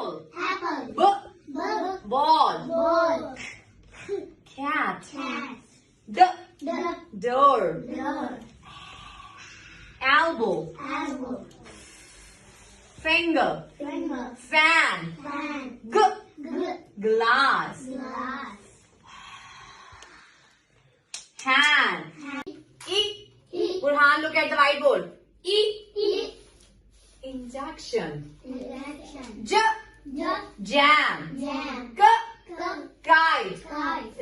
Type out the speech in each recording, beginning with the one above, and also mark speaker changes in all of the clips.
Speaker 1: Apple.
Speaker 2: Apple.
Speaker 1: Ball.
Speaker 2: Ball.
Speaker 1: Cat.
Speaker 2: Cat.
Speaker 1: Door.
Speaker 2: Door.
Speaker 1: Elbow.
Speaker 2: Elbow.
Speaker 1: Finger.
Speaker 2: Finger.
Speaker 1: Fan.
Speaker 2: Fan.
Speaker 1: Glass.
Speaker 2: Glass.
Speaker 1: Hand. E. Burhan, look at the whiteboard. E. Injection.
Speaker 2: Election.
Speaker 1: Jam.
Speaker 2: Jam.
Speaker 1: Kite.
Speaker 2: Kite.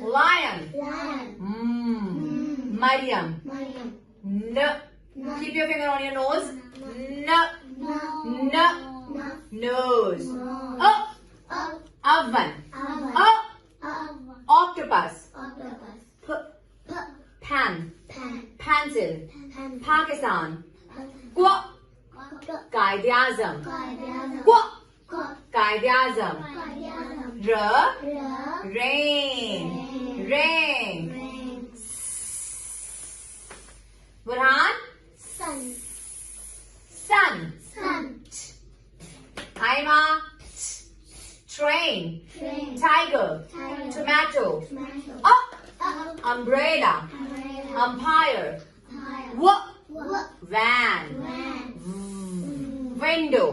Speaker 1: Lion.
Speaker 2: Lion.
Speaker 1: Maryam.
Speaker 2: Maryam.
Speaker 1: Keep your finger on your nose. Nose. Oven. Octopus. Pen. Pencil. Pakistan. Qaid-e-Azam. Qaid-e-Azam. Rain. Burhan. Sun. Aima. Train. Tiger. Tomato. Umbrella. Umpire. Van. Window.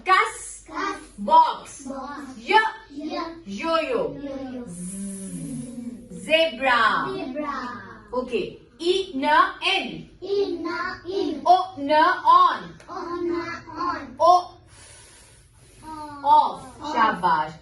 Speaker 1: Cuss. Box. Yo-yo. Zebra. Okay. In. On. Off. Shabash.